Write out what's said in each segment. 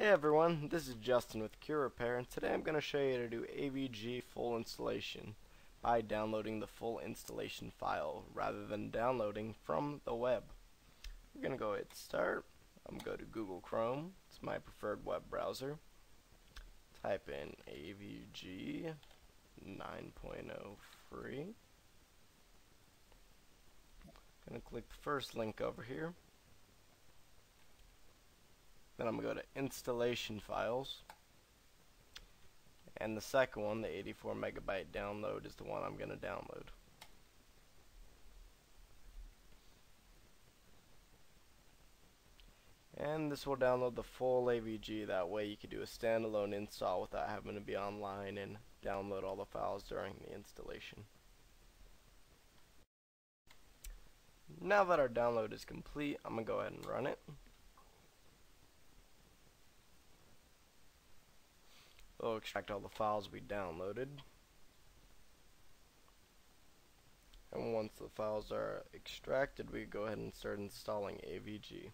Hey everyone, this is Justin with Cure Repair, and today I'm going to show you how to do AVG full installation by downloading the full installation file rather than downloading from the web. We're going to go hit start. I'm going to go to Google Chrome. It's my preferred web browser. Type in AVG 9.0 free. I'm going to click the first link over here. Then I'm going to go to installation files, and the second one, the 84 megabyte download, is the one I'm going to download. And this will download the full AVG. That way you can do a standalone install without having to be online and download all the files during the installation. Now that our download is complete, I'm going to go ahead and run it. We'll extract all the files we downloaded. And once the files are extracted, we go ahead and start installing AVG.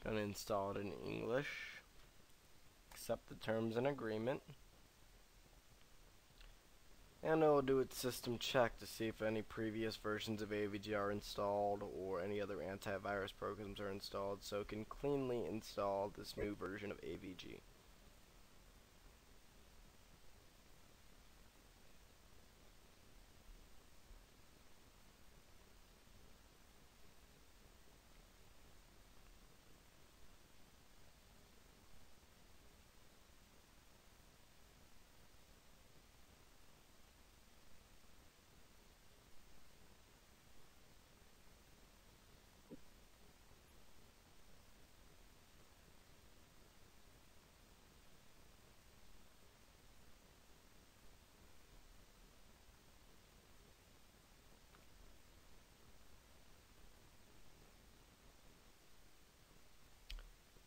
Going to install it in English, accept the terms and agreement, and it will do its system check to see if any previous versions of AVG are installed or any other antivirus programs are installed, so it can cleanly install this new version of AVG.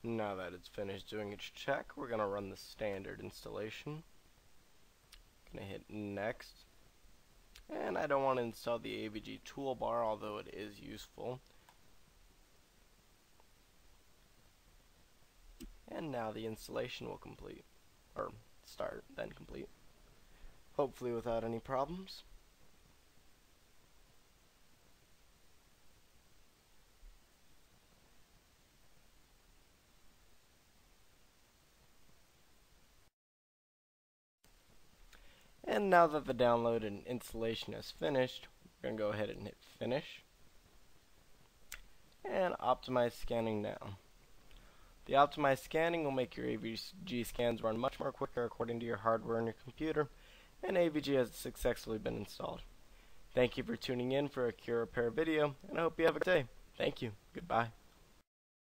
Now that it's finished doing its check, we're going to run the standard installation. Going to hit next. And I don't want to install the AVG toolbar, although it is useful. And now the installation will complete, or start, then complete. Hopefully without any problems. And now that the download and installation is finished, we're going to go ahead and hit finish. And optimize scanning now. The optimized scanning will make your AVG scans run much more quicker according to your hardware and your computer, and AVG has successfully been installed. Thank you for tuning in for a Cure Repair video, and I hope you have a good day. Thank you. Goodbye.